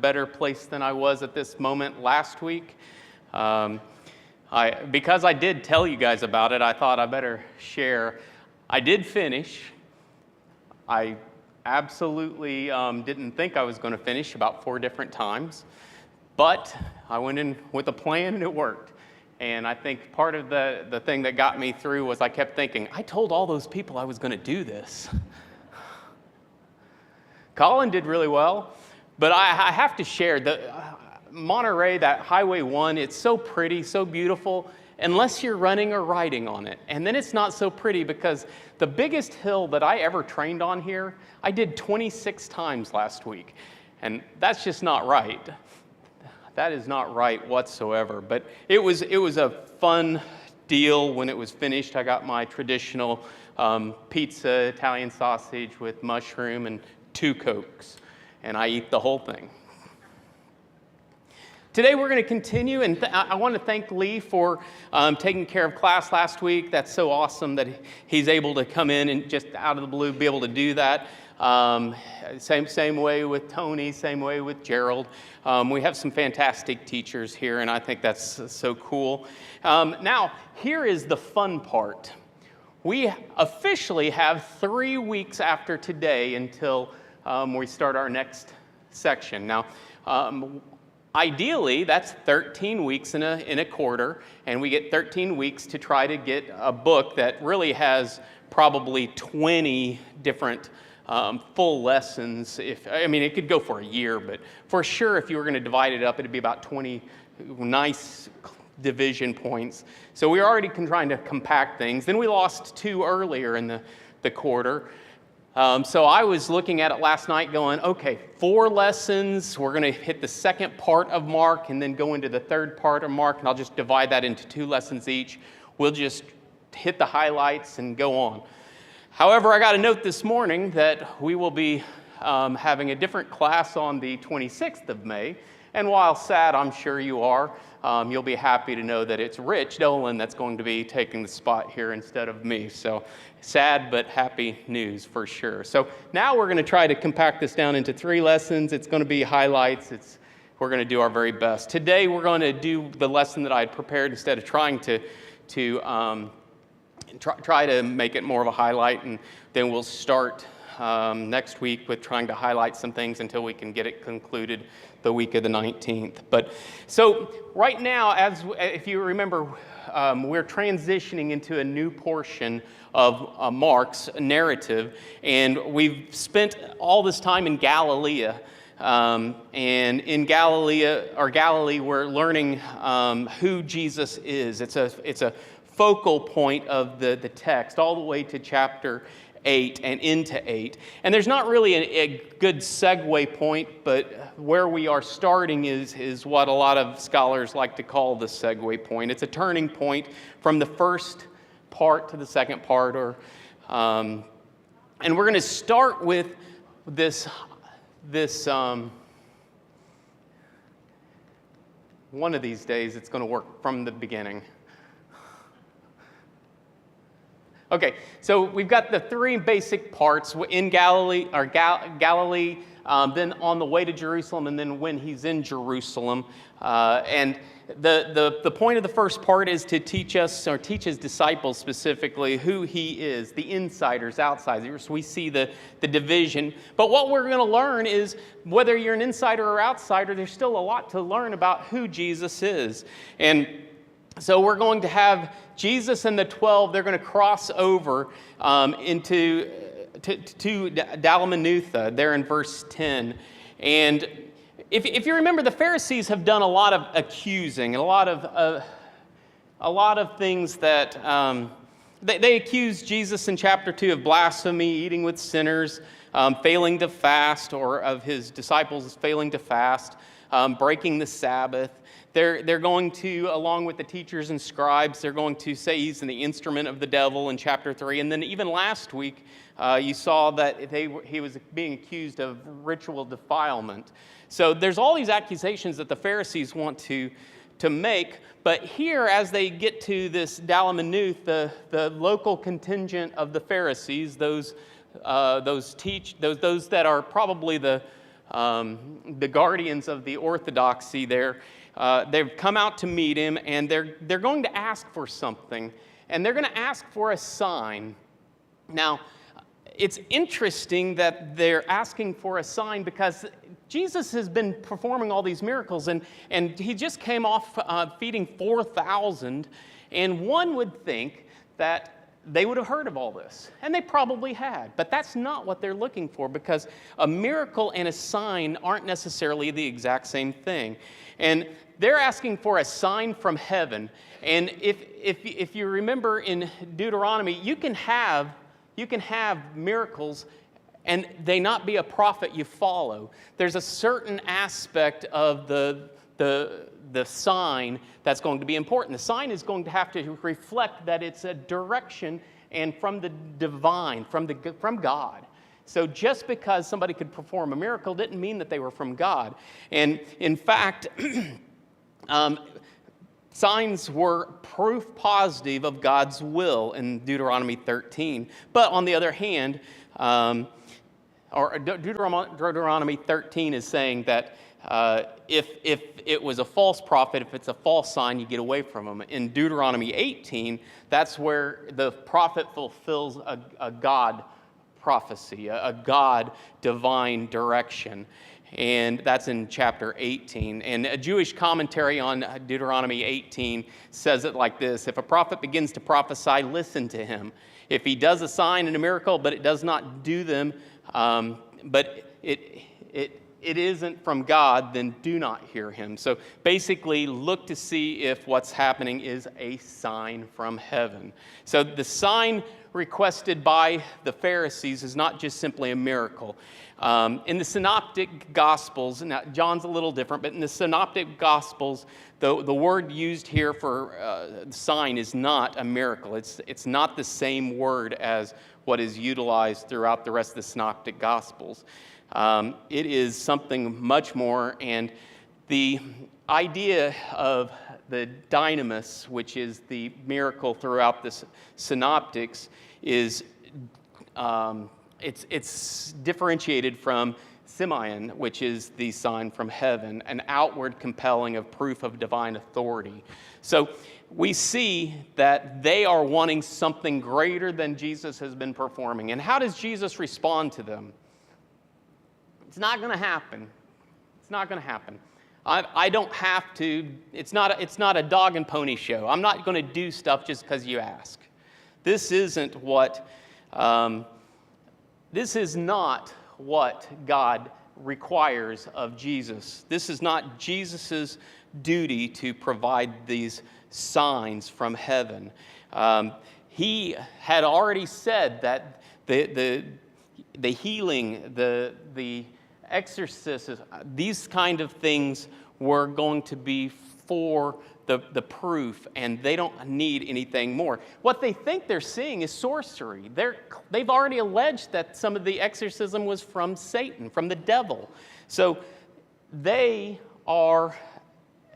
better place than I was at this moment last week. Because I did tell you guys about it, I thought I better share. I did finish. I absolutely didn't think I was going to finish about 4 different times, but I went in with a plan and it worked. And I think part of the thing that got me through was I kept thinking, I told all those people I was going to do this. Colin did really well, but I have to share that Monterey, that Highway 1, it's so pretty, so beautiful, unless you're running or riding on it. And then it's not so pretty because the biggest hill that I ever trained on here, I did 26 times last week. And that's just not right. That is not right whatsoever. But it was a fun deal when it was finished. I got my traditional pizza, Italian sausage with mushroom and 2 Cokes. And I eat the whole thing. Today we're going to continue, and I want to thank Lee for taking care of class last week. That's so awesome that he's able to come in and just out of the blue be able to do that. Same way with Tony, same way with Gerald. We have some fantastic teachers here, and I think that's so cool. Now, here is the fun part. We officially have 3 weeks after today until we start our next section. Now, ideally, that's 13 weeks in a quarter, and we get 13 weeks to try to get a book that really has probably 20 different full lessons. It could go for a year, but for sure, if you were going to divide it up, it'd be about 20 nice division points. So we're already trying to compact things. Then we lost 2 earlier in the quarter. So I was looking at it last night going, okay, 4 lessons. We're going to hit the second part of Mark and then go into the third part of Mark, and I'll just divide that into 2 lessons each. We'll just hit the highlights and go on. However, I got a note this morning that we will be having a different class on the 26th of May. And while sad, I'm sure you are, you'll be happy to know that it's Rich Dolan that's going to be taking the spot here instead of me. So sad but happy news for sure. So now we're going to try to compact this down into 3 lessons. It's going to be highlights. We're going to do our very best. Today we're going to do the lesson that I had prepared instead of trying to try to make it more of a highlight, and then we'll start next week with trying to highlight some things until we can get it concluded the week of the 19th. But so right now, if you remember, we're transitioning into a new portion of Mark's narrative, and we've spent all this time in Galilee. And in Galilee, we're learning who Jesus is. It's a focal point of the text all the way to chapter 8 and into 8. And there's not really a good segue point, but where we are starting is what a lot of scholars like to call the segue point. It's a turning point from the first part to the second part, and we're going to start with this one of these days it's going to work from the beginning. Okay, so we've got the 3 basic parts in Galilee, then on the way to Jerusalem, and then when he's in Jerusalem. And the point of the first part is to teach us, or teach his disciples specifically, who he is, the insiders, outsiders. We see the division. But what we're going to learn is, whether you're an insider or outsider, there's still a lot to learn about who Jesus is. And so we're going to have Jesus and the 12, they're going to cross over into Dalmanutha, there in verse 10. And if you remember, the Pharisees have done a lot of accusing, and a lot of things that they accused Jesus in chapter 2 of blasphemy, eating with sinners, failing to fast, or of his disciples failing to fast, breaking the Sabbath. They're going to, along with the teachers and scribes, they're going to say he's the instrument of the devil in chapter 3. And then even last week, you saw that he was being accused of ritual defilement. So there's all these accusations that the Pharisees want to make. But here, as they get to this Dalmanutha, the local contingent of the Pharisees, those that are probably the the guardians of the orthodoxy there, they've come out to meet him, and they're going to ask for something, and they're going to ask for a sign. Now, it's interesting that they're asking for a sign because Jesus has been performing all these miracles, and he just came off feeding 4,000, and one would think that they would have heard of all this, and they probably had, but that's not what they're looking for, because a miracle and a sign aren't necessarily the exact same thing. And they're asking for a sign from heaven. And if you remember in Deuteronomy, you can have miracles and they not be a prophet you follow. There's a certain aspect of the sign that's going to be important. The sign is going to have to reflect that it's a direction and from the divine, from God. So just because somebody could perform a miracle didn't mean that they were from God. And in fact, signs were proof positive of God's will in Deuteronomy 13. But on the other hand, Deuteronomy 13 is saying that if it was a false prophet, if it's a false sign, you get away from them. In Deuteronomy 18, that's where the prophet fulfills a God prophecy, a God divine direction. And that's in chapter 18. And a Jewish commentary on Deuteronomy 18 says it like this: if a prophet begins to prophesy, listen to him. If he does a sign and a miracle, but it does not do them, but it isn't from God, then do not hear him. So basically, look to see if what's happening is a sign from heaven. So the sign requested by the Pharisees is not just simply a miracle. In the Synoptic Gospels, now John's a little different, but in the Synoptic Gospels, the word used here for sign is not a miracle. It's not the same word as what is utilized throughout the rest of the Synoptic Gospels. It is something much more, and the idea of the dynamis, which is the miracle throughout the Synoptics, is it's differentiated from Simeon, which is the sign from heaven, an outward compelling of proof of divine authority. So we see that they are wanting something greater than Jesus has been performing. And how does Jesus respond to them? It's not going to happen. It's not going to happen. I don't have to. It's not a dog and pony show. I'm not going to do stuff just because you ask. This isn't what. This is not what God requires of Jesus. This is not Jesus's duty to provide these signs from heaven. He had already said that the healing, the exorcism, these kind of things were going to be for the proof, and they don't need anything more. What they think they're seeing is sorcery. They've already alleged that some of the exorcism was from Satan, from the devil. So they're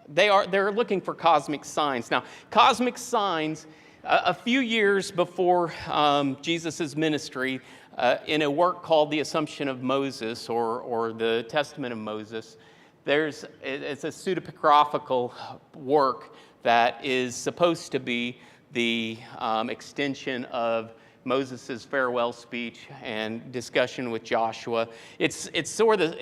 looking for cosmic signs. Now, cosmic signs, a few years before Jesus' ministry, in a work called The Assumption of Moses, or the Testament of Moses, it's a pseudepigraphical work that is supposed to be the extension of Moses' farewell speech and discussion with Joshua. It's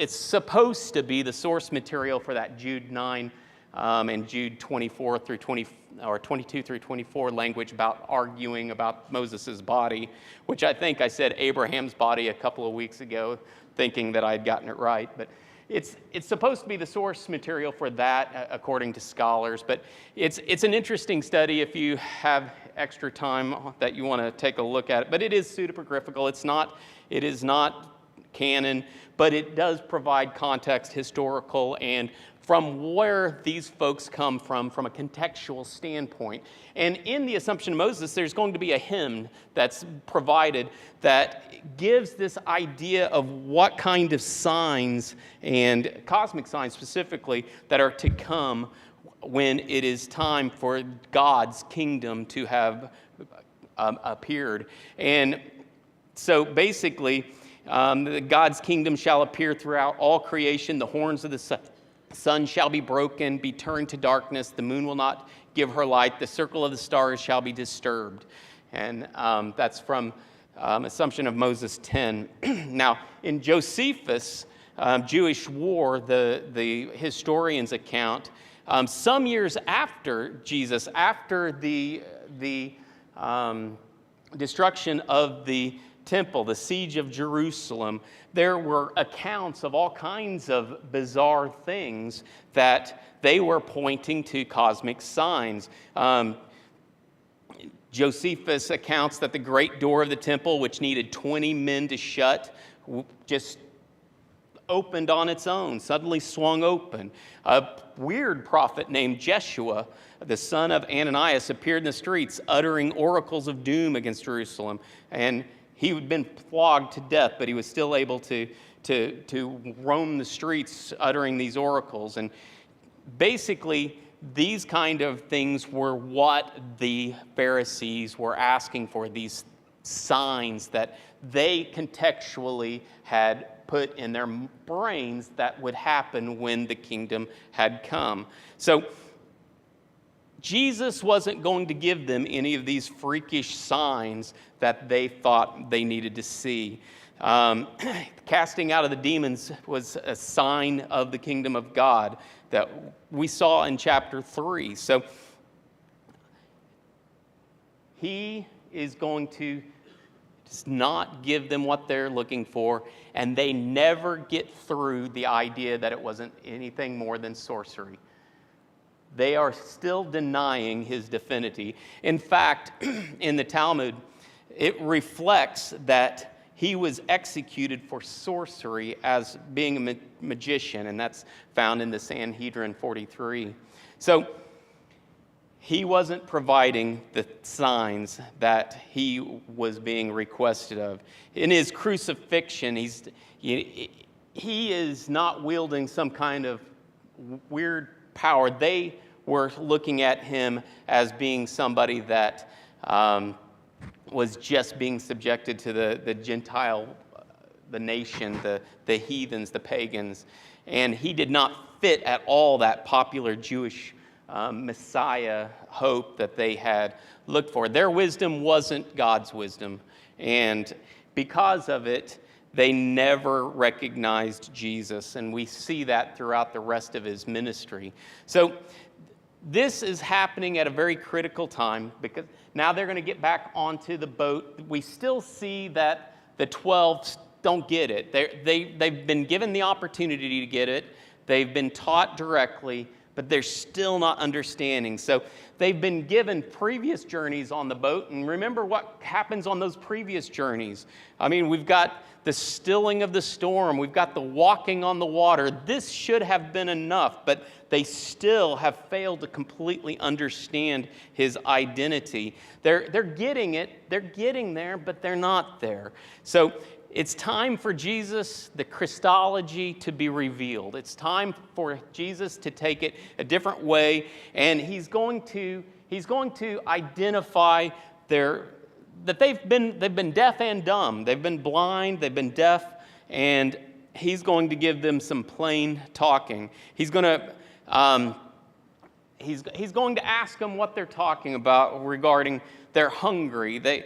supposed to be the source material for that Jude 9 and Jude 24 through 20, or 22 through 24 language about arguing about Moses' body, which I think I said Abraham's body a couple of weeks ago, thinking that I'd gotten it right. But it's supposed to be the source material for that, according to scholars. But it's an interesting study if you have extra time that you want to take a look at it. But it is pseudepigraphical. It is not canon, but it does provide context, historical, and from where these folks come from a contextual standpoint. And in the Assumption of Moses, there's going to be a hymn that's provided that gives this idea of what kind of signs, and cosmic signs specifically, that are to come when it is time for God's kingdom to have appeared. And so basically, God's kingdom shall appear throughout all creation. The horns of the sun shall be broken, be turned to darkness. The moon will not give her light. The circle of the stars shall be disturbed. And that's from Assumption of Moses 10. Now, in Josephus' Jewish War, the historian's account, some years after Jesus, after the destruction of the temple, the siege of Jerusalem, there were accounts of all kinds of bizarre things that they were pointing to cosmic signs. Josephus accounts that the great door of the temple, which needed 20 men to shut, just opened on its own, suddenly swung open. A weird prophet named Jeshua, the son of Ananias, appeared in the streets uttering oracles of doom against Jerusalem. And he had been flogged to death, but he was still able to roam the streets uttering these oracles. And basically, these kind of things were what the Pharisees were asking for, these signs that they contextually had put in their brains that would happen when the kingdom had come. So Jesus wasn't going to give them any of these freakish signs that they thought they needed to see. Casting out of the demons was a sign of the kingdom of God that we saw in chapter 3. So he is going to not give them what they're looking for, and they never get through the idea that it wasn't anything more than sorcery. They are still denying his divinity. In fact, in the Talmud, it reflects that he was executed for sorcery as being a magician, and that's found in the Sanhedrin 43. So he wasn't providing the signs that he was being requested of. In his crucifixion, he is not wielding some kind of weird power. They were looking at him as being somebody that was just being subjected to the Gentile, the nation, the heathens, the pagans. And he did not fit at all that popular Jewish Messiah hope that they had looked for. Their wisdom wasn't God's wisdom. And because of it, they never recognized Jesus. And we see that throughout the rest of his ministry. So this is happening at a very critical time, because now they're going to get back onto the boat. We still see that the 12 don't get it. They've been given the opportunity to get it. They've been taught directly, but they're still not understanding. So they've been given previous journeys on the boat, and remember what happens on those previous journeys. I mean, we've got the stilling of the storm. We've got the walking on the water. This should have been enough, but they still have failed to completely understand his identity. They're getting it. They're getting there, but they're not there. So it's time for Jesus, the Christology, to be revealed. It's time for Jesus to take it a different way, and he's going to identify that they've been deaf and dumb. They've been blind, they've been deaf, and he's going to give them some plain talking. He's going to ask them what they're talking about regarding they're hungry. They've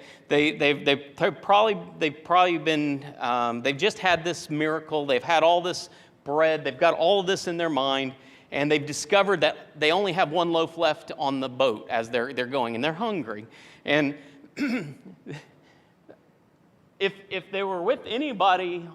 probably been they've just had this miracle. They've had all this bread. They've got all of this in their mind, and they've discovered that they only have one loaf left on the boat as they're going, and they're hungry. And if they were with anybody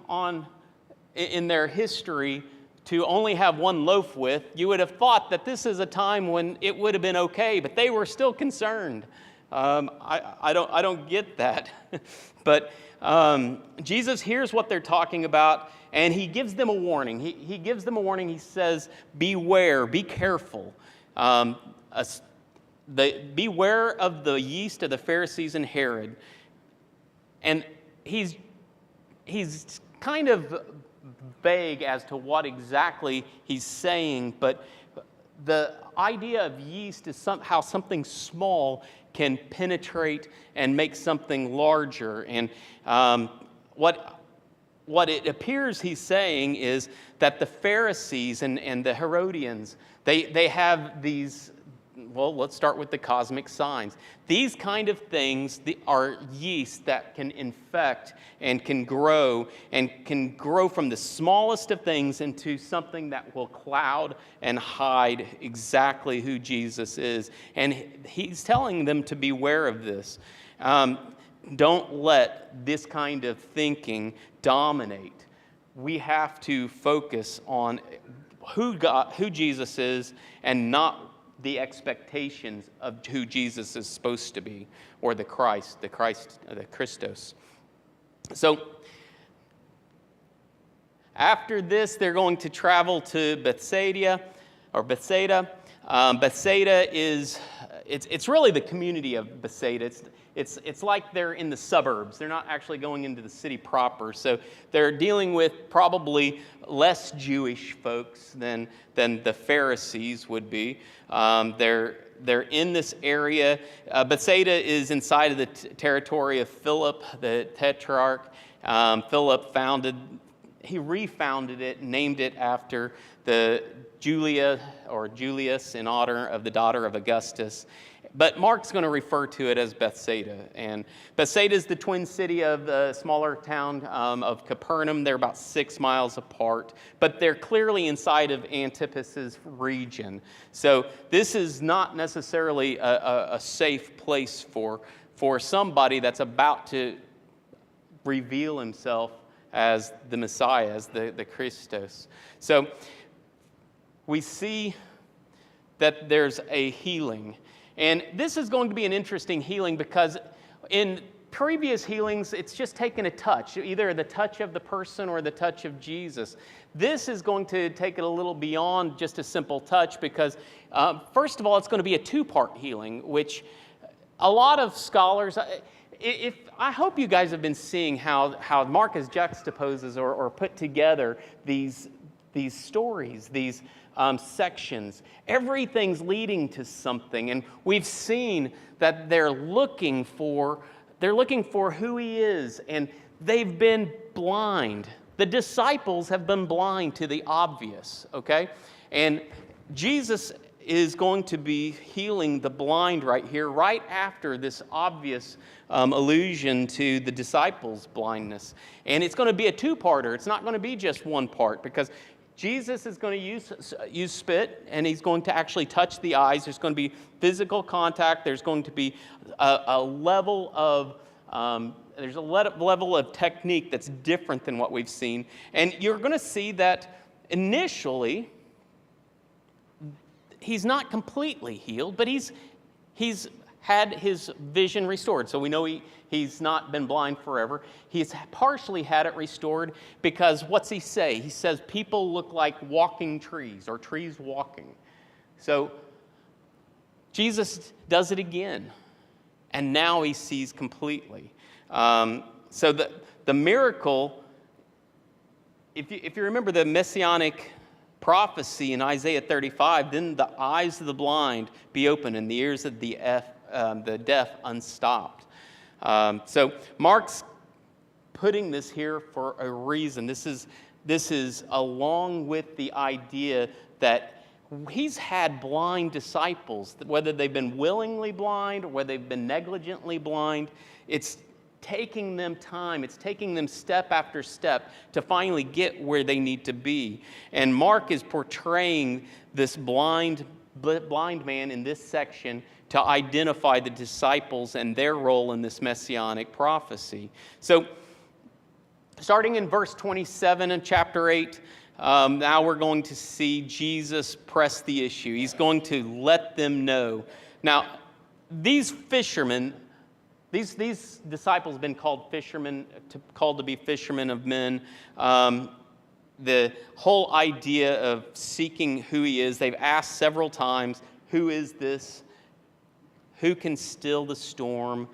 in their history to only have one loaf with, you would have thought that this is a time when it would have been okay, but they were still concerned. I don't get that. But Jesus hears what they're talking about, and he gives them a warning. He gives them a warning. He says, beware, be careful. Beware of the yeast of the Pharisees and Herod. And he's kind of vague as to what exactly he's saying, but the idea of yeast is how something small can penetrate and make something larger. And what what it appears he's saying is that the Pharisees and the Herodians, they have these, well, let's start with the cosmic signs. These kind of things are yeast that can infect and can grow from the smallest of things into something that will cloud and hide exactly who Jesus is. And he's telling them to beware of this. Don't let this kind of thinking dominate. We have to focus on who Jesus is, and not the expectations of who Jesus is supposed to be, or the Christos. So after this, they're going to travel to Bethsaida. Bethsaida is, it's really the community of Bethsaida. It's like they're in the suburbs. They're not actually going into the city proper. So they're dealing with probably less Jewish folks than the Pharisees would be. They're in this area. Bethsaida is inside of the territory of Philip, the tetrarch. Philip refounded it, named it after the Julia or Julius in honor of the daughter of Augustus. But Mark's going to refer to it as Bethsaida. And Bethsaida is the twin city of the smaller town of Capernaum. They're about 6 miles apart, but they're clearly inside of Antipas's region. So this is not necessarily a safe place for somebody that's about to reveal himself as the Messiah, as the Christos. So we see that there's a healing. And this is going to be an interesting healing, because in previous healings, it's just taken a touch, either the touch of the person or the touch of Jesus. This is going to take it a little beyond just a simple touch, because first of all, it's going to be a 2-part healing, which a lot of scholars, I hope you guys have been seeing how Marcus juxtaposes or put together these stories, these sections. Everything's leading to something, and we've seen that they're looking for who he is, and they've been blind. The disciples have been blind to the obvious, okay? And Jesus is going to be healing the blind right here, right after this obvious allusion to the disciples' blindness. And it's going to be a 2-parter. It's not going to be just one part, because Jesus is going to use spit, and he's going to actually touch the eyes. There's going to be physical contact. There's going to be a level of technique that's different than what we've seen. And you're going to see that initially, he's not completely healed, but he's had his vision restored. So we know he's not been blind forever. He's partially had it restored, because what's he say? He says people look like walking trees, or trees walking. So Jesus does it again, and now he sees completely. So the miracle, if you remember the messianic prophecy in Isaiah 35, then the eyes of the blind be open and the ears of the deaf unstopped. So Mark's putting this here for a reason. This is along with the idea that he's had blind disciples, whether they've been willingly blind or whether they've been negligently blind. It's taking them time. It's taking them step after step to finally get where they need to be. And Mark is portraying this blind man in this section to identify the disciples and their role in this messianic prophecy. So, starting in verse 27 in chapter 8, now we're going to see Jesus press the issue. He's going to let them know. Now, these fishermen, these disciples have been called fishermen, called to be fishermen of men. The whole idea of seeking who he is, they've asked several times, who is this? Who can still the storm?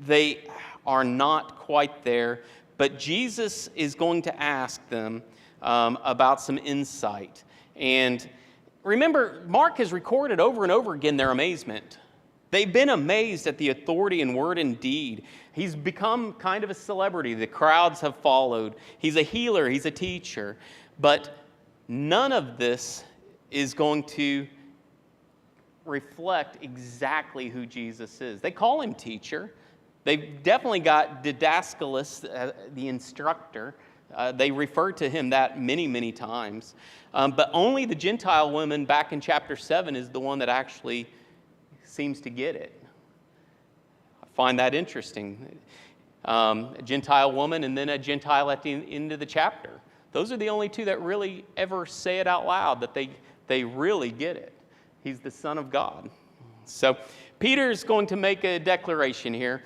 They are not quite there, but Jesus is going to ask them about some insight. And remember, Mark has recorded over and over again their amazement. They've been amazed at the authority in word and deed. He's become kind of a celebrity. The crowds have followed. He's a healer. He's a teacher. But none of this is going to reflect exactly who Jesus is. They call him teacher. They've definitely got didascalis, the instructor. They refer to him that many, many times. But only the Gentile woman back in chapter 7 is the one that actually seems to get it. I find that interesting. A Gentile woman and then a Gentile at the end of the chapter. Those are the only two that really ever say it out loud, that they really get it. He's the Son of God. So Peter's going to make a declaration here.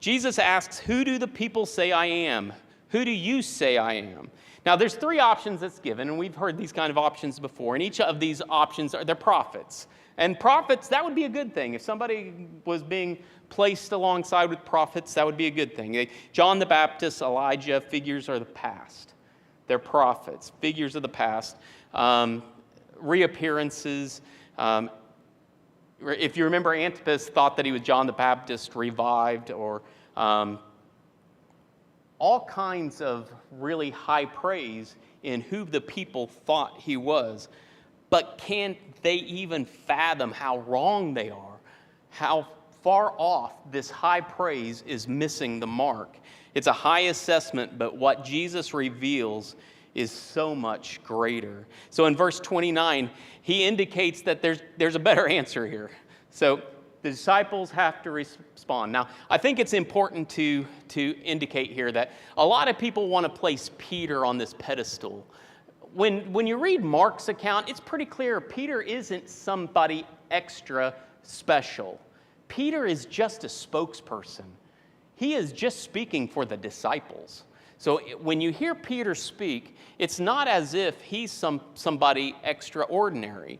Jesus asks, "Who do the people say I am? Who do you say I am?" Now, there's three options that's given, and we've heard these kind of options before. And each of these options they're prophets. And prophets, that would be a good thing. If somebody was being placed alongside with prophets, that would be a good thing. John the Baptist, Elijah, figures are the past. They're prophets, figures of the past. Reappearances. If you remember, Antipas thought that he was John the Baptist revived, or all kinds of really high praise in who the people thought he was. But can't they even fathom how wrong they are? How far off this high praise is missing the mark. It's a high assessment, but what Jesus reveals is so much greater. So in verse 29, he indicates that there's a better answer here. So the disciples have to respond. Now, I think it's important to indicate here that a lot of people want to place Peter on this pedestal. When you read Mark's account, it's pretty clear Peter isn't somebody extra special. Peter is just a spokesperson. He is just speaking for the disciples. So when you hear Peter speak, it's not as if he's somebody extraordinary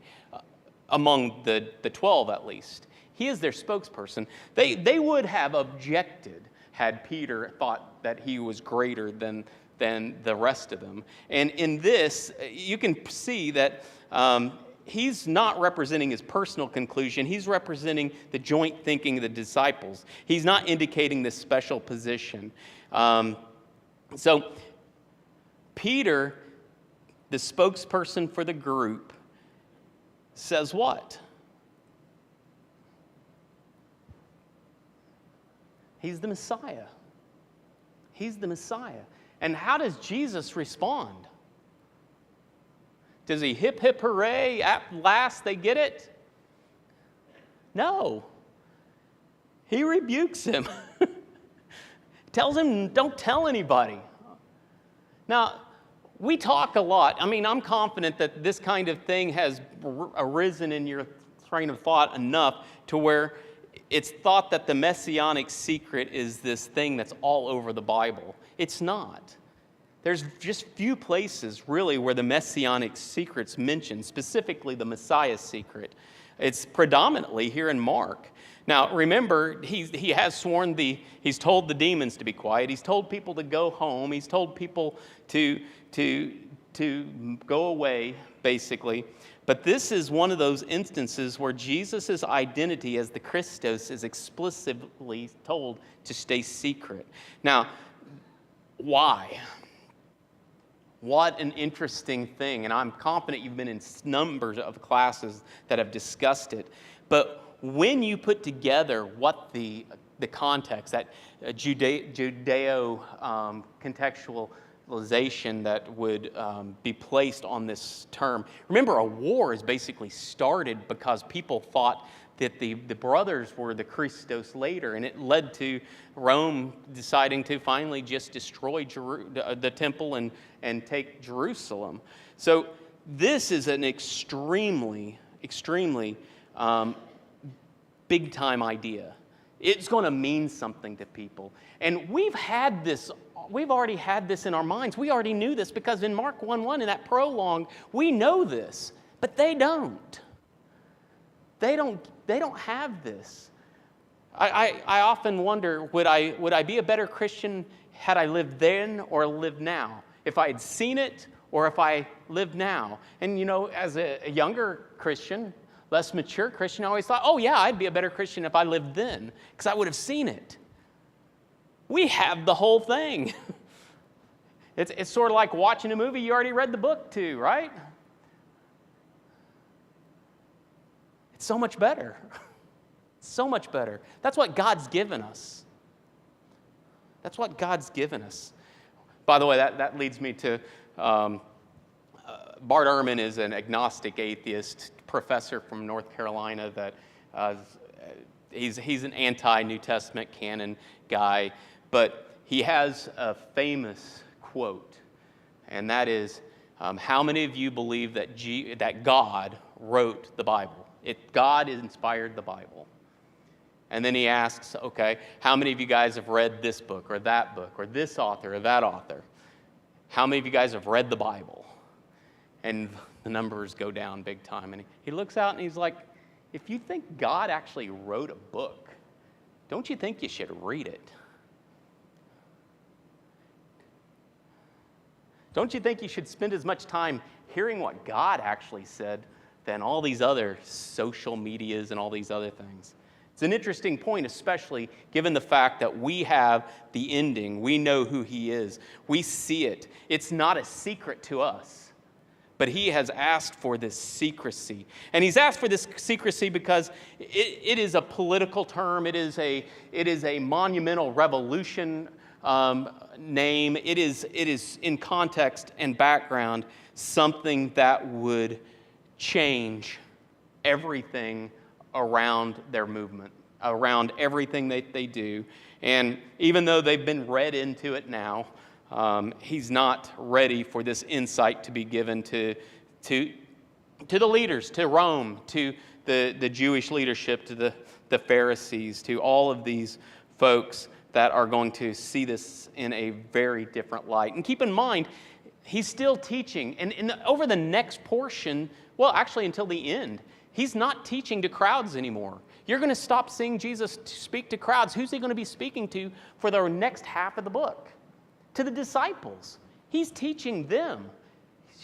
among the 12 at least. He is their spokesperson. They would have objected had Peter thought that he was greater than the rest of them. And in this, you can see that he's not representing his personal conclusion. He's representing the joint thinking of the disciples. He's not indicating this special position. So Peter, the spokesperson for the group, says what? He's the Messiah. He's the Messiah. And how does Jesus respond? Does he hip, hip, hooray, at last they get it? No. He rebukes him. Tells him, don't tell anybody. Now, we talk a lot. I mean, I'm confident that this kind of thing has arisen in your train of thought enough to where it's thought that the messianic secret is this thing that's all over the Bible. It's not. There's just few places, really, where the messianic secret's mentioned, specifically the Messiah's secret. It's predominantly here in Mark. Now, remember, he has sworn he's told the demons to be quiet. He's told people to go home. He's told people to go away, basically. But this is one of those instances where Jesus' identity as the Christos is explicitly told to stay secret. Now, why? What an interesting thing. And I'm confident you've been in numbers of classes that have discussed it. But when you put together what the context, that Judeo contextualization that would be placed on this term. Remember, a war is basically started because people thought that the brothers were the Christos later, and it led to Rome deciding to finally just destroy the temple and take Jerusalem. So this is an extremely big-time idea. It's going to mean something to people. And we've already had this in our minds. We already knew this because in Mark 1:1, in that prologue, we know this, but they don't. They don't have this. I often wonder, would I be a better Christian had I lived then or lived now? If I had seen it or if I lived now? And as a younger Christian, less mature Christian always thought, oh yeah, I'd be a better Christian if I lived then, because I would have seen it. We have the whole thing. It's sort of like watching a movie you already read the book to, right? It's so much better. So much better. That's what God's given us. That's what God's given us. By the way, that leads me to Bart Ehrman is an agnostic atheist professor from North Carolina that he's an anti-New Testament canon guy, but he has a famous quote, and that is, how many of you believe that God wrote the Bible? God inspired the Bible. And then he asks, okay, how many of you guys have read this book or that book or this author or that author? How many of you guys have read the Bible? And the numbers go down big time. And he looks out and he's like, if you think God actually wrote a book, don't you think you should read it? Don't you think you should spend as much time hearing what God actually said than all these other social medias and all these other things? It's an interesting point, especially given the fact that we have the ending. We know who he is. We see it. It's not a secret to us. But he has asked for this secrecy. And he's asked for this secrecy because it is a political term. It is a monumental revolution name. It is in context and background something that would change everything around their movement, around everything that they do. And even though they've been read into it now, he's not ready for this insight to be given to the leaders, to Rome, to the Jewish leadership, to the Pharisees, to all of these folks that are going to see this in a very different light. And keep in mind, he's still teaching. And over the next portion, well, actually until the end, he's not teaching to crowds anymore. You're going to stop seeing Jesus speak to crowds. Who's he going to be speaking to for the next half of the book? To the disciples. He's teaching them.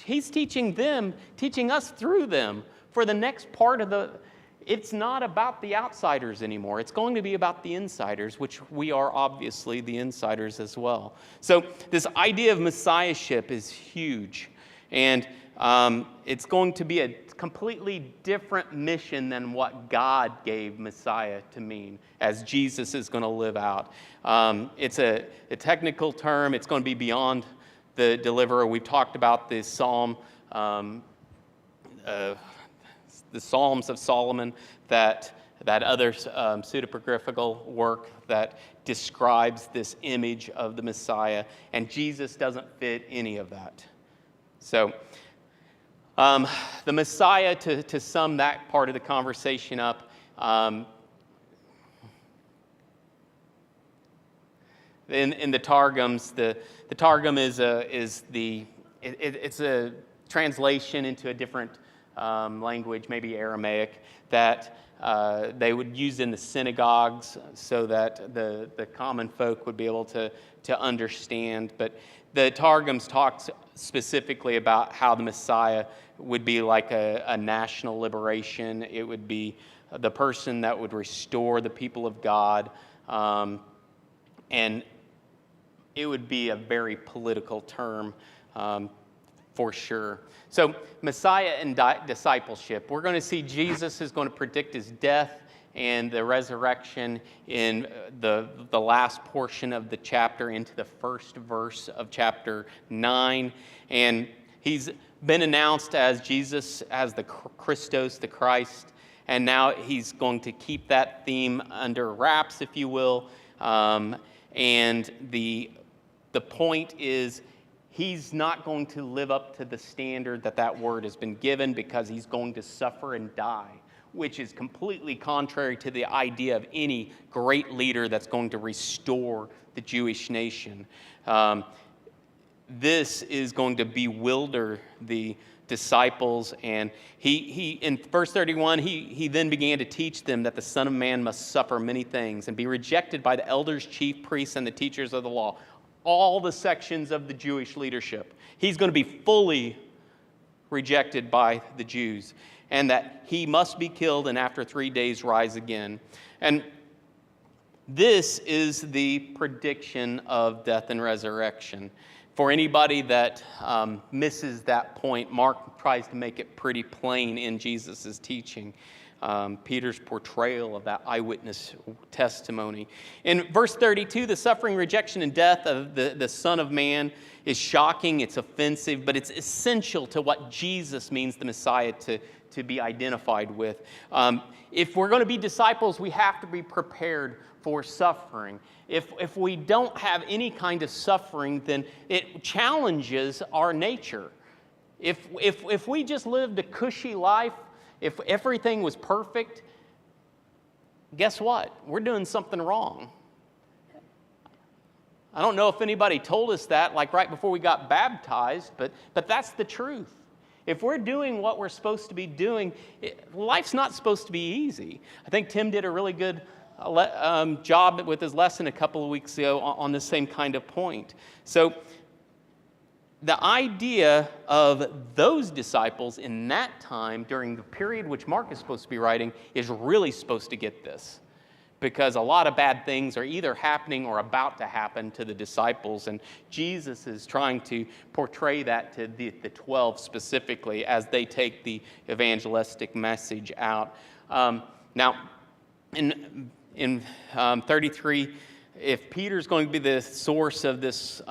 He's teaching them, teaching us through them for the next part of the... It's not about the outsiders anymore. It's going to be about the insiders, which we are obviously the insiders as well. So this idea of messiahship is huge. And it's going to be a completely different mission than what God gave Messiah to mean, as Jesus is going to live out. It's a technical term. It's going to be beyond the deliverer. We've talked about the Psalms of Solomon, that other pseudepigraphical work that describes this image of the Messiah, and Jesus doesn't fit any of that. So the Messiah, to sum that part of the conversation up, in the Targums, the Targum is a translation into a different language, maybe Aramaic, that they would use in the synagogues so that the common folk would be able to understand. But the Targums talks specifically about how the Messiah would be like a national liberation. It would be the person that would restore the people of God. And it would be a very political term for sure. So Messiah and discipleship. We're going to see Jesus is going to predict his death and the resurrection in the last portion of the chapter, into the first verse of chapter 9. And he's been announced as Jesus, as the Christos, the Christ. And now he's going to keep that theme under wraps, if you will. And the point is, he's not going to live up to the standard that word has been given, because he's going to suffer and die, which is completely contrary to the idea of any great leader that's going to restore the Jewish nation. This is going to bewilder the disciples, and he in verse 31, he then began to teach them that the Son of Man must suffer many things and be rejected by the elders, chief priests, and the teachers of the law. All the sections of the Jewish leadership. He's going to be fully rejected by the Jews. and that he must be killed and after 3 days rise again. And this is the prediction of death and resurrection. For anybody that misses that point, Mark tries to make it pretty plain in Jesus' teaching. Peter's portrayal of that eyewitness testimony. In verse 32, the suffering, rejection, and death of the Son of Man is shocking, it's offensive, but it's essential to what Jesus means the Messiah to be identified with. If we're going to be disciples, we have to be prepared for suffering. If we don't have any kind of suffering, then it challenges our nature. If we just lived a cushy life, if everything was perfect, guess what? We're doing something wrong. I don't know if anybody told us that like right before we got baptized, but that's the truth. If we're doing what we're supposed to be doing, life's not supposed to be easy. I think Tim did a really good job with his lesson a couple of weeks ago on the same kind of point. So the idea of those disciples in that time during the period which Mark is supposed to be writing is really supposed to get this, because a lot of bad things are either happening or about to happen to the disciples, and Jesus is trying to portray that to the 12 specifically as they take the evangelistic message out. Now, in 33, if Peter's going to be the source of this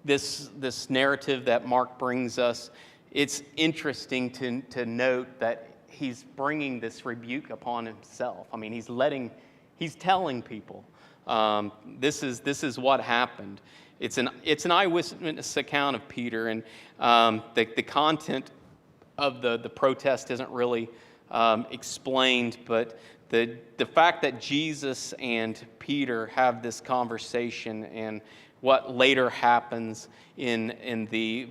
this narrative that Mark brings us, it's interesting to note that he's bringing this rebuke upon himself. I mean, he's telling people this is what happened. It's an eyewitness account of Peter, and the content of the protest isn't really explained, but the fact that Jesus and Peter have this conversation and what later happens in the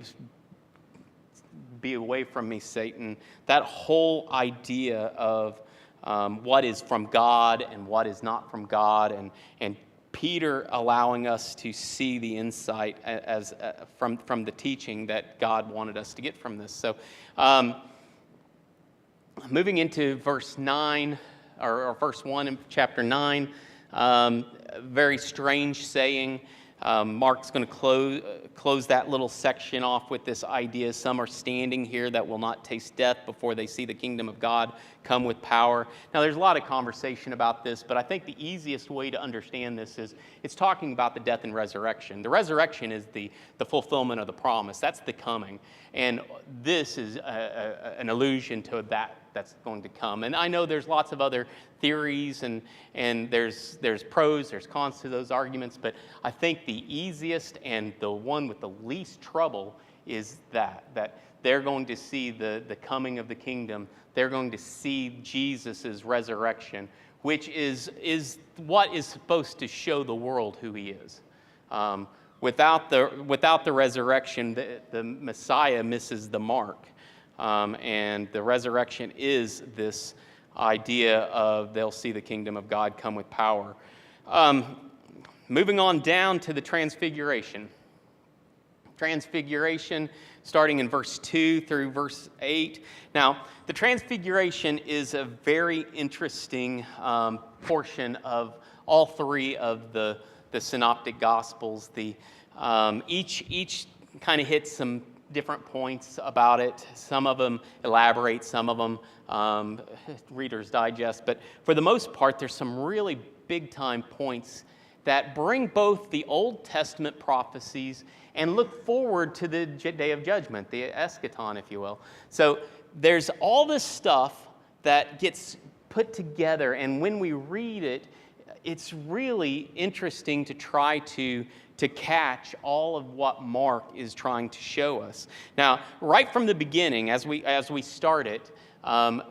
"be away from me, Satan," that whole idea of what is from God and what is not from God, and Peter allowing us to see the insight as from the teaching that God wanted us to get from this. So moving into verse 9, or verse 1 in chapter 9, very strange saying. Mark's going to close that little section off with this idea: some are standing here that will not taste death before they see the kingdom of God come with power. Now, there's a lot of conversation about this, but I think the easiest way to understand this is it's talking about the death and resurrection. The resurrection is the fulfillment of the promise. That's the coming. And this is an allusion to that's going to come. And I know there's lots of other theories, and there's pros, there's cons to those arguments, but I think the easiest and the one with the least trouble is that they're going to see the coming of the kingdom. They're going to see Jesus' resurrection, which is what is supposed to show the world who he is. Without the resurrection, the Messiah misses the mark. And the resurrection is this idea of they'll see the kingdom of God come with power. Moving on down to the transfiguration. Transfiguration, starting in verse 2 through verse 8. Now, the transfiguration is a very interesting portion of all three of the synoptic gospels. Each kind of hits some different points about it. Some of them elaborate, some of them Reader's Digest. But for the most part, there's some really big-time points that bring both the Old Testament prophecies and look forward to the day of judgment, the eschaton, if you will. So there's all this stuff that gets put together, and when we read it, it's really interesting to try to catch all of what Mark is trying to show us. Now, right from the beginning, as we start it,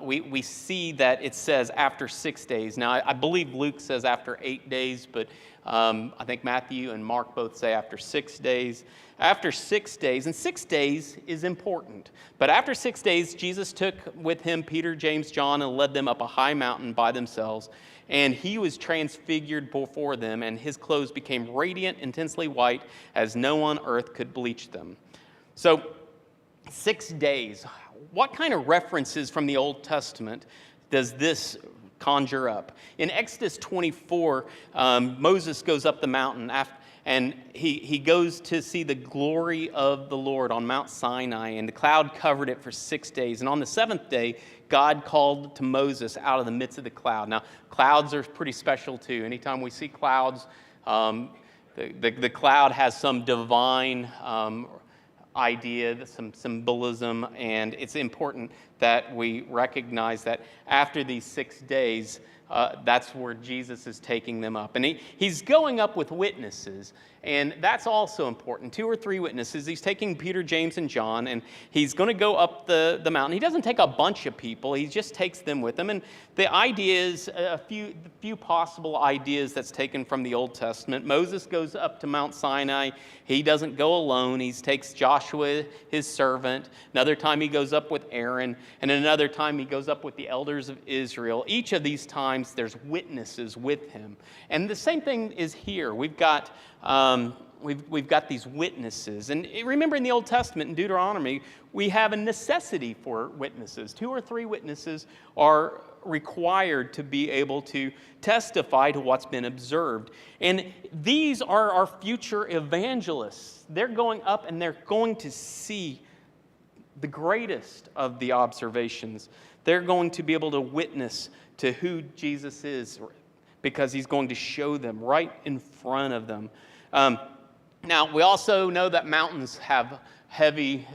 we see that it says after 6 days. Now, I believe Luke says after 8 days, but I think Matthew and Mark both say after 6 days. After 6 days, and 6 days is important, but after 6 days, Jesus took with him Peter, James, John, and led them up a high mountain by themselves. And he was transfigured before them, and his clothes became radiant, intensely white, as no one on earth could bleach them. So 6 days. what kind of references from the Old Testament does this conjure up? In Exodus 24, Moses goes up the mountain and he goes to see the glory of the Lord on Mount Sinai, and the cloud covered it for 6 days. And on the seventh day, God called to Moses out of the midst of the cloud. Now, clouds are pretty special too. Anytime we see clouds, the cloud has some divine idea, some symbolism, and it's important that we recognize that after these 6 days, that's where Jesus is taking them up. And he's going up with witnesses, and that's also important. 2 or 3 witnesses. He's taking Peter, James, and John, and he's going to go up the mountain. He doesn't take a bunch of people. He just takes them with him. And the idea is a few possible ideas that's taken from the Old Testament. Moses goes up to Mount Sinai. He doesn't go alone. He takes Joshua, his servant. Another time he goes up with Aaron, and another time he goes up with the elders of Israel. Each of these times there's witnesses with him. And the same thing is here. We've got these witnesses. And remember, in the Old Testament, in Deuteronomy, we have a necessity for witnesses. 2 or 3 witnesses are required to be able to testify to what's been observed. And these are our future evangelists. They're going up and they're going to see the greatest of the observations. They're going to be able to witness to who Jesus is, because he's going to show them right in front of them. Now, we also know that mountains have heavy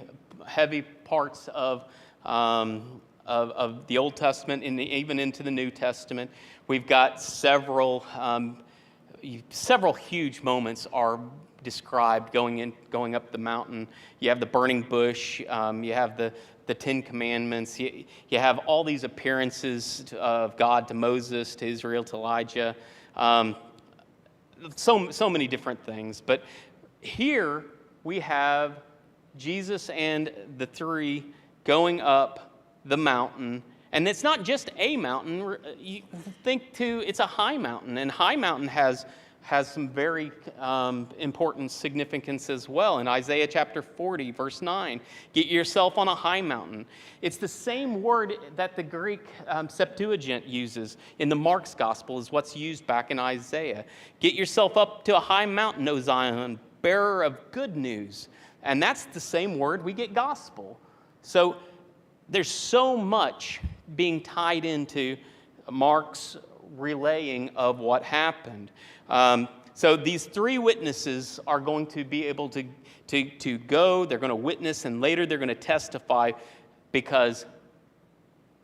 parts of the Old Testament, and even into the New Testament. We've got several huge moments are described going up the mountain. You have the burning bush. You have the 10 Commandments. You have all these appearances of God to Moses, to Israel, to Elijah. So many different things. But here we have Jesus and the 3 going up the mountain. And it's not just a mountain. You think too, it's a high mountain. And high mountain has some very important significance as well. In Isaiah chapter 40, verse 9, get yourself on a high mountain. It's the same word that the Greek Septuagint uses in the Mark's gospel is what's used back in Isaiah. Get yourself up to a high mountain, O Zion, bearer of good news. And that's the same word we get gospel. So there's so much being tied into Mark's relaying of what happened. So these 3 witnesses are going to be able to go, they're going to witness, and later they're going to testify, because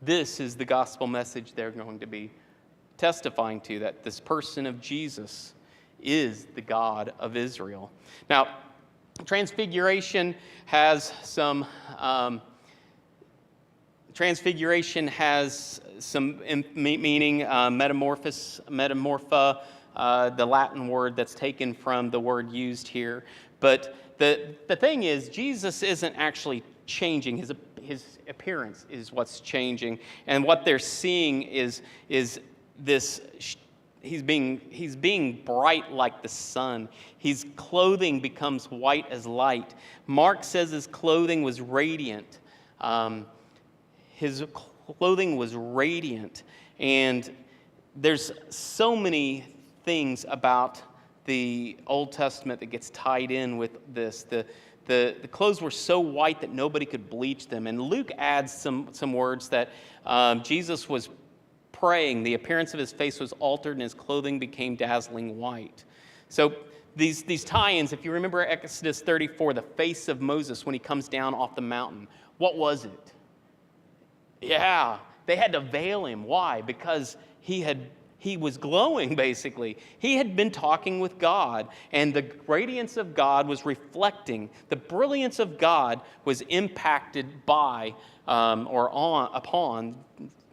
this is the gospel message they're going to be testifying to, that this person of Jesus is the God of Israel. Now, Transfiguration has some meaning, metamorpha, the Latin word that's taken from the word used here. But the thing is, Jesus isn't actually changing. His appearance is what's changing. And what they're seeing is this, he's being bright like the sun. His clothing becomes white as light. Mark says his clothing was radiant. His clothing was radiant. And there's so many things about the Old Testament that gets tied in with this. The clothes were so white that nobody could bleach them. And Luke adds some words that Jesus was praying. The appearance of his face was altered and his clothing became dazzling white. So these tie-ins, if you remember Exodus 34, the face of Moses when he comes down off the mountain, what was it? Yeah, they had to veil him. Why? Because he was glowing, basically. He had been talking with God, and the radiance of God was reflecting. The brilliance of God was impacted by upon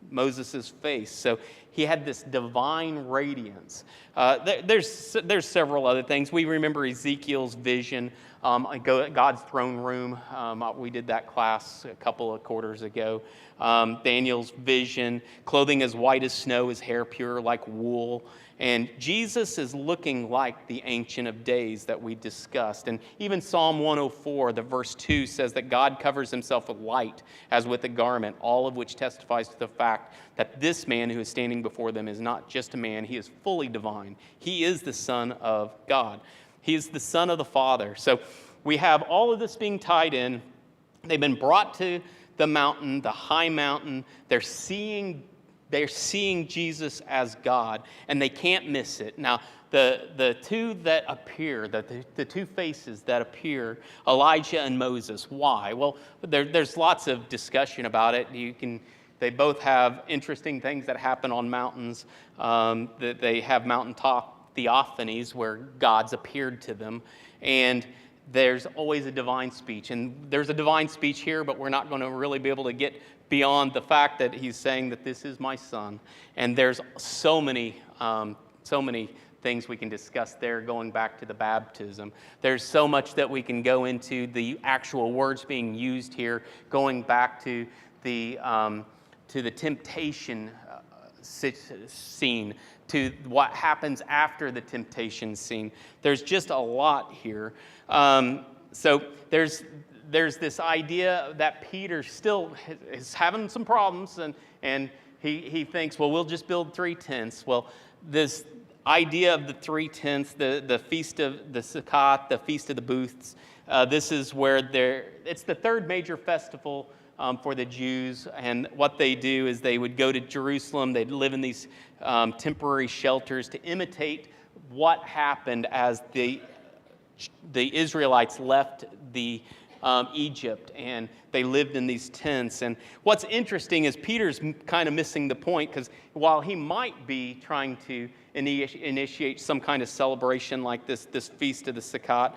Moses' face. So he had this divine radiance. There's several other things. We remember Ezekiel's vision, God's throne room. We did that class a couple of quarters ago. Daniel's vision, clothing as white as snow, his hair pure like wool. And Jesus is looking like the Ancient of Days that we discussed. And even Psalm 104, the verse 2 says that God covers himself with light as with a garment, all of which testifies to the fact that this man who is standing before them is not just a man, he is fully divine. He is the Son of God. He is the Son of the Father. So we have all of this being tied in. They've been brought to the mountain, the high mountain. They're seeing Jesus as God, and they can't miss it. Now, the two that appear, the two faces that appear, Elijah and Moses, why? Well, there's lots of discussion about it. They both have interesting things that happen on mountains. That they have mountaintop theophanies where God's appeared to them, and there's always a divine speech. And there's a divine speech here, but we're not going to really be able to get beyond the fact that he's saying that this is my son. And there's so many things we can discuss there, going back to the baptism. There's so much that we can go into, the actual words being used here, going back to the temptation scene, to what happens after the temptation scene. There's just a lot here. So there's this idea that Peter still is having some problems, and he thinks, well, we'll just build 3 tents. Well, this idea of the 3 tents, the Feast of the Sukkot, the Feast of the Booths, this is where it's the third major festival for the Jews, and what they do is they would go to Jerusalem. They'd live in these temporary shelters to imitate what happened as the Israelites left the Egypt, and they lived in these tents. And what's interesting is Peter's kind of missing the point, because while he might be trying to initiate some kind of celebration like this Feast of the Sukkot,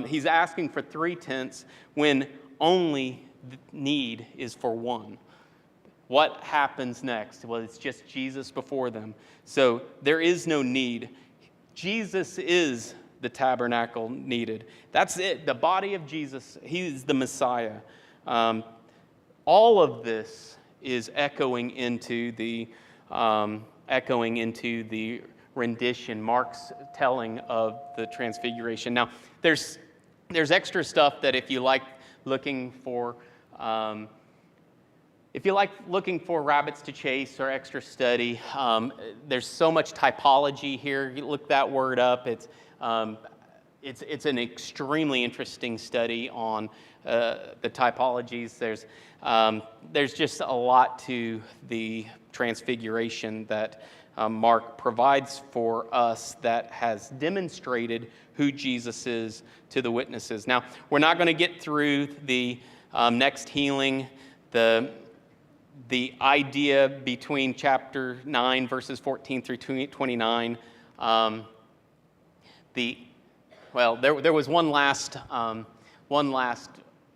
he's asking for 3 tents when only the need is for one. What happens next? Well, it's just Jesus before them. So there is no need. Jesus is the tabernacle needed. That's it. The body of Jesus. He is the Messiah. All of this is echoing into the rendition, Mark's telling of the Transfiguration. Now, there's extra stuff that if you like looking for rabbits to chase or extra study, there's so much typology here. You look that word up. It's an extremely interesting study on the typologies. There's just a lot to the Transfiguration that Mark provides for us that has demonstrated who Jesus is to the witnesses. Now, we're not going to get through the next healing, the idea between chapter 9, verses 14 through 29. There was one last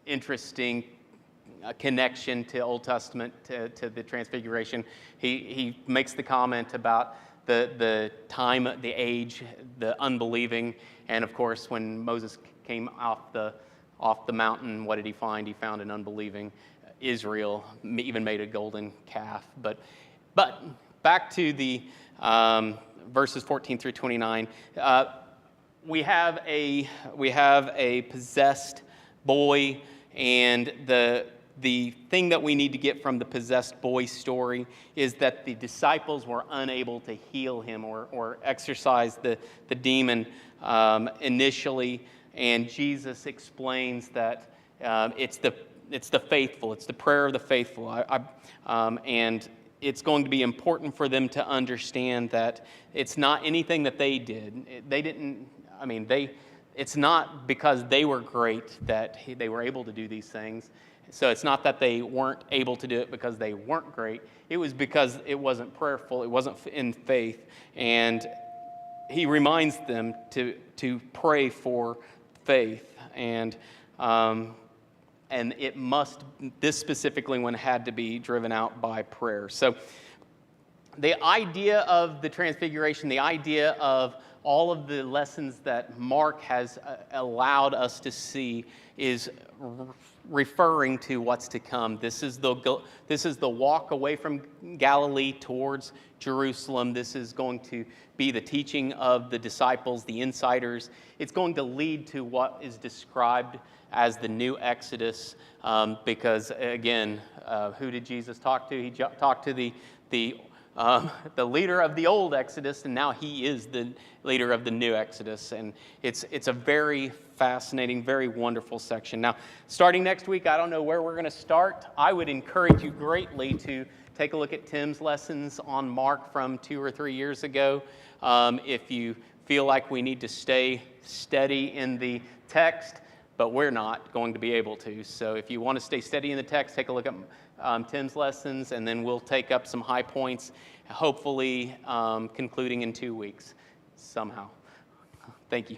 interesting connection to Old Testament to the Transfiguration. He makes the comment about the time, the age, the unbelieving, and of course, when Moses came off the mountain, what did he find? He found an unbelieving Israel, even made a golden calf. But back to the verses 14 through 29. We have a possessed boy, and the thing that we need to get from the possessed boy story is that the disciples were unable to heal him or exorcise the demon initially, and Jesus explains that it's the faithful, it's the prayer of the faithful, and it's going to be important for them to understand that it's not anything that they did. It's not because they were great that they were able to do these things. So it's not that they weren't able to do it because they weren't great. It was because it wasn't prayerful, it wasn't in faith. And he reminds them to pray for faith. And this specifically one had to be driven out by prayer. So the idea of the Transfiguration, the idea of all of the lessons that Mark has allowed us to see is referring to what's to come. This is the walk away from Galilee towards Jerusalem. This is going to be the teaching of the disciples, the insiders. It's going to lead to what is described as the new Exodus, because again, who did Jesus talk to? He talked to the leader of the old Exodus, and now he is the leader of the new Exodus. And it's a very fascinating, very wonderful section. Now, starting next week, I don't know where we're going to start. I would encourage you greatly to take a look at Tim's lessons on Mark from 2 or 3 years ago. If you feel like we need to stay steady in the text, but we're not going to be able to. So if you want to stay steady in the text, take a look at Tim's lessons, and then we'll take up some high points, hopefully concluding in 2 weeks somehow. Thank you.